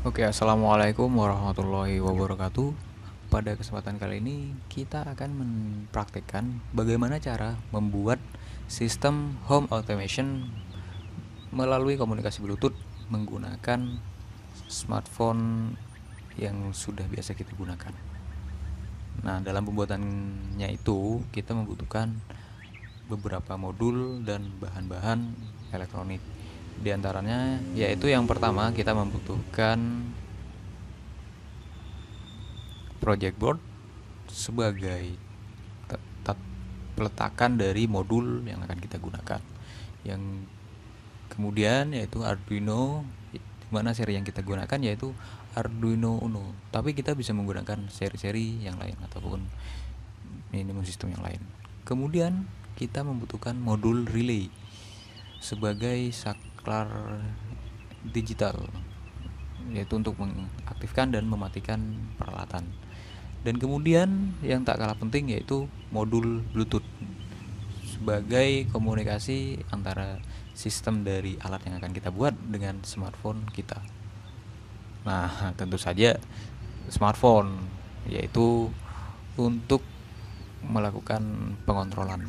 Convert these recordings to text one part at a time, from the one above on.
Oke, assalamualaikum warahmatullahi wabarakatuh. Pada kesempatan kali ini kita akan mempraktikkan bagaimana cara membuat sistem home automation melalui komunikasi Bluetooth menggunakan smartphone yang sudah biasa kita gunakan. Nah, dalam pembuatannya itu kita membutuhkan beberapa modul dan bahan-bahan elektronik. Di antaranya yaitu yang pertama kita membutuhkan project board sebagai peletakan dari modul yang akan kita gunakan. Yang kemudian yaitu Arduino, di mana seri yang kita gunakan yaitu Arduino Uno. Tapi kita bisa menggunakan seri-seri yang lain ataupun minimum sistem yang lain. Kemudian kita membutuhkan modul relay sebagai saklar digital, yaitu untuk mengaktifkan dan mematikan peralatan. Dan kemudian yang tak kalah penting yaitu modul Bluetooth sebagai komunikasi antara sistem dari alat yang akan kita buat dengan smartphone kita. Nah, tentu saja smartphone, yaitu untuk melakukan pengontrolan,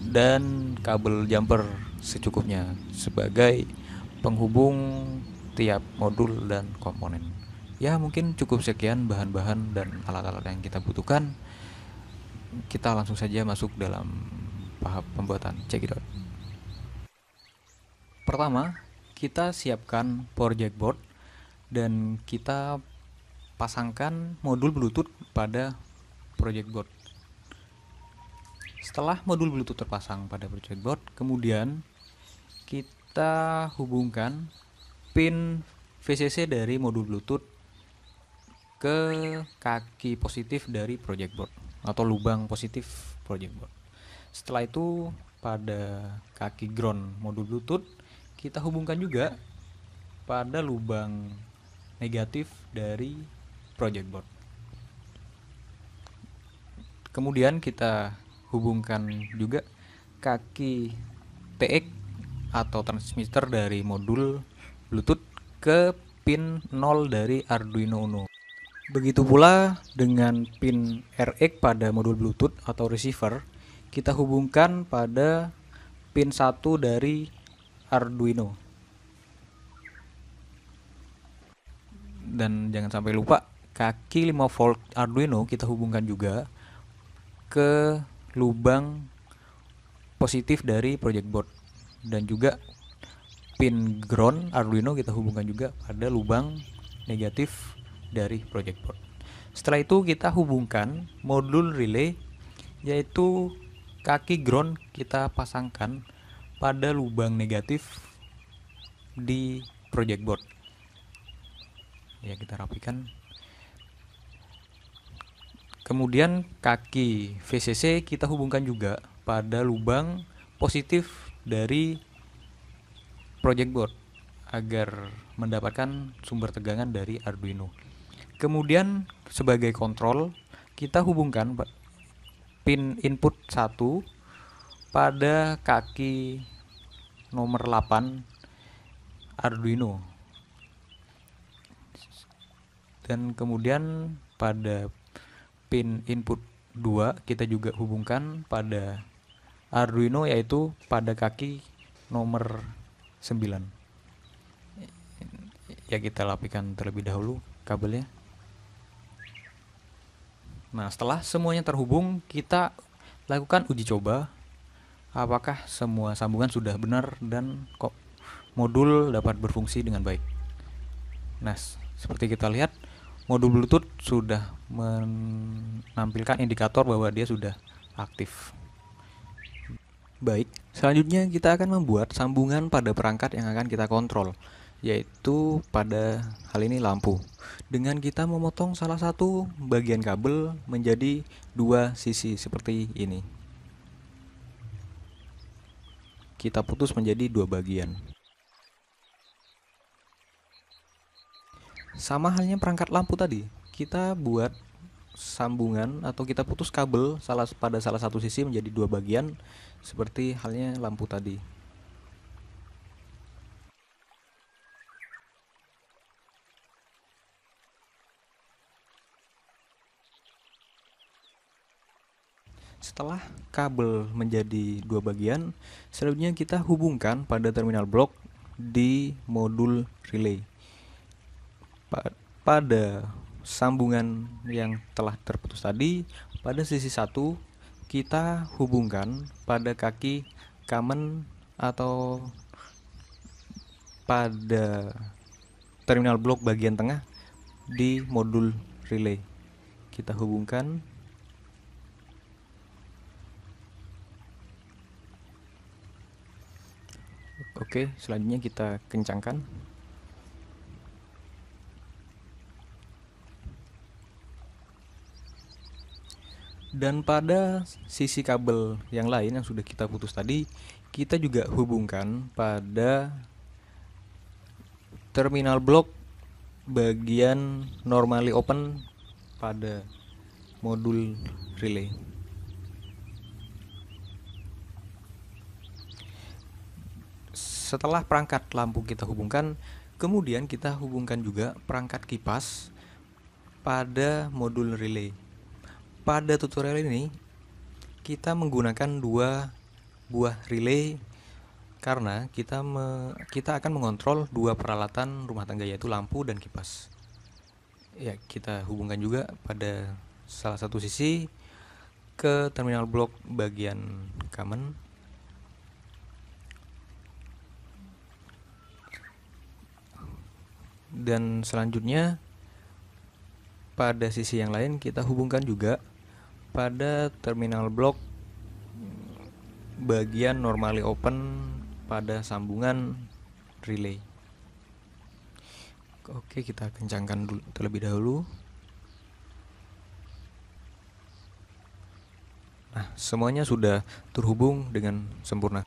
dan kabel jumper secukupnya sebagai penghubung tiap modul dan komponen. Ya, mungkin cukup sekian bahan-bahan dan alat-alat yang kita butuhkan. Kita langsung saja masuk dalam tahap pembuatan. Check it out. Pertama, kita siapkan project board dan kita pasangkan modul Bluetooth pada project board. Setelah modul Bluetooth terpasang pada project board, kemudian kita hubungkan pin VCC dari modul Bluetooth ke kaki positif dari project board atau lubang positif project board. Setelah itu pada kaki ground modul Bluetooth kita hubungkan juga pada lubang negatif dari project board. Kemudian kita hubungkan juga kaki TX atau transmitter dari modul Bluetooth ke pin 0 dari Arduino Uno. Begitu pula dengan pin RX pada modul Bluetooth atau receiver, kita hubungkan pada pin 1 dari Arduino. Dan jangan sampai lupa, kaki 5 volt Arduino kita hubungkan juga ke lubang positif dari project board, dan juga pin ground Arduino kita hubungkan juga pada lubang negatif dari project board. Setelah itu kita hubungkan modul relay, yaitu kaki ground kita pasangkan pada lubang negatif di project board. Ya, kita rapikan. Kemudian kaki VCC kita hubungkan juga pada lubang positif dari project board agar mendapatkan sumber tegangan dari Arduino. Kemudian sebagai kontrol kita hubungkan pin input 1 pada kaki nomor 8 Arduino. Dan kemudian pada pin input 2 kita juga hubungkan pada Arduino, yaitu pada kaki nomor 9. Ya, kita rapikan terlebih dahulu kabelnya. Nah, setelah semuanya terhubung, kita lakukan uji coba apakah semua sambungan sudah benar dan kok modul dapat berfungsi dengan baik. Nah, seperti kita lihat, modul Bluetooth sudah menampilkan indikator bahwa dia sudah aktif. Baik, selanjutnya kita akan membuat sambungan pada perangkat yang akan kita kontrol, yaitu pada hal ini lampu. Dengan kita memotong salah satu bagian kabel menjadi dua sisi seperti ini. Kita putus menjadi dua bagian. Sama halnya perangkat lampu tadi, kita buat sambungan atau kita putus kabel pada salah satu sisi menjadi dua bagian seperti halnya lampu tadi. Setelah kabel menjadi dua bagian, selanjutnya kita hubungkan pada terminal blok di modul relay. Pada sambungan yang telah terputus tadi, pada sisi satu kita hubungkan pada kaki common atau pada terminal blok bagian tengah di modul relay. Kita hubungkan. Oke, selanjutnya kita kencangkan. Dan pada sisi kabel yang lain yang sudah kita putus tadi, kita juga hubungkan pada terminal blok bagian normally open pada modul relay. Setelah perangkat lampu kita hubungkan, kemudian kita hubungkan juga perangkat kipas pada modul relay. Pada tutorial ini kita menggunakan dua buah relay karena kita akan mengontrol dua peralatan rumah tangga, yaitu lampu dan kipas. Ya, kita hubungkan juga pada salah satu sisi ke terminal blok bagian common. Dan selanjutnya pada sisi yang lain kita hubungkan juga pada terminal blok bagian normally open pada sambungan relay. Oke, kita kencangkan dulu, terlebih dahulu. Nah, semuanya sudah terhubung dengan sempurna.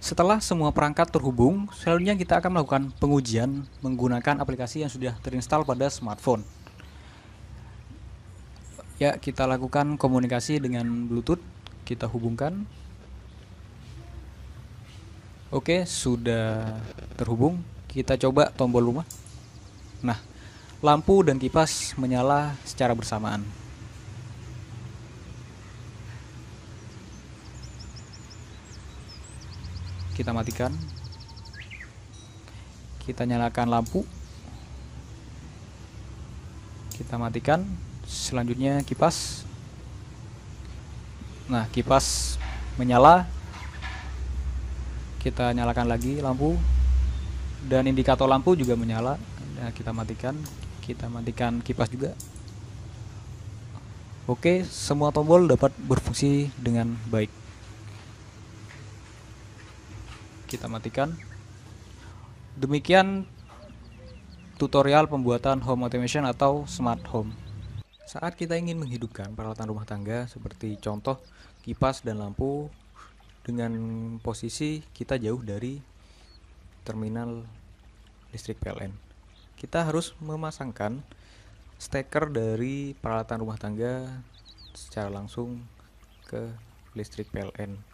Setelah semua perangkat terhubung, selanjutnya kita akan melakukan pengujian menggunakan aplikasi yang sudah terinstall pada smartphone. Ya, kita lakukan komunikasi dengan Bluetooth, kita hubungkan. Oke, sudah terhubung. Kita coba tombol rumah. Nah, lampu dan kipas menyala secara bersamaan. Kita matikan. Kita nyalakan lampu. Kita matikan. Selanjutnya kipas. Nah, kipas menyala. Kita nyalakan lagi lampu. Dan indikator lampu juga menyala. Nah, kita matikan. Kita matikan kipas juga. Oke, semua tombol dapat berfungsi dengan baik. Kita matikan. Demikian tutorial pembuatan home automation atau smart home. Saat kita ingin menghidupkan peralatan rumah tangga seperti contoh kipas dan lampu dengan posisi kita jauh dari terminal listrik PLN, kita harus memasangkan steker dari peralatan rumah tangga secara langsung ke listrik PLN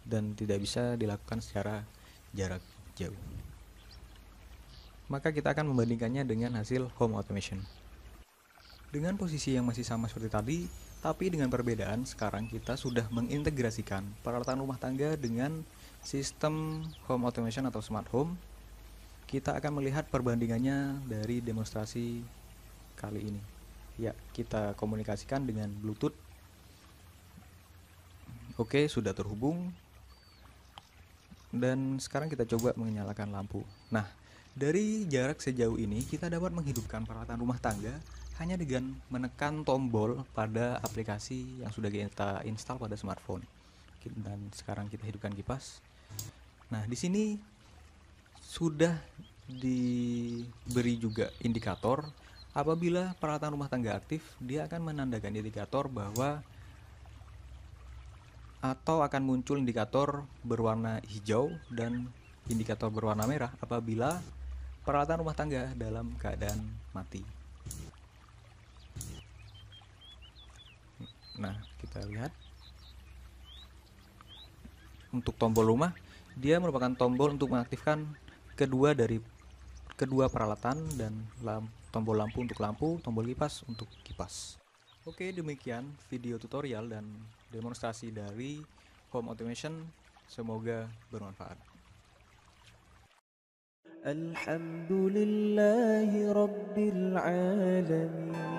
dan tidak bisa dilakukan secara jarak jauh. Maka kita akan membandingkannya dengan hasil home automation. Dengan posisi yang masih sama seperti tadi, tapi dengan perbedaan sekarang kita sudah mengintegrasikan peralatan rumah tangga dengan sistem home automation atau smart home. Kita akan melihat perbandingannya dari demonstrasi kali ini. Ya, kita komunikasikan dengan Bluetooth. Oke, sudah terhubung. Dan sekarang kita coba menyalakan lampu. Nah, dari jarak sejauh ini kita dapat menghidupkan peralatan rumah tangga hanya dengan menekan tombol pada aplikasi yang sudah kita install pada smartphone. Dan sekarang kita hidupkan kipas. Nah, di sini sudah diberi juga indikator. Apabila peralatan rumah tangga aktif, dia akan menandakan indikator bahwa atau akan muncul indikator berwarna hijau dan indikator berwarna merah apabila peralatan rumah tangga dalam keadaan mati. Nah, kita lihat untuk tombol rumah, dia merupakan tombol untuk mengaktifkan kedua peralatan, dan tombol lampu untuk lampu, tombol kipas untuk kipas. Oke, demikian video tutorial dan demonstrasi dari home automation. Semoga bermanfaat. Alhamdulillahi Rabbil Alamin.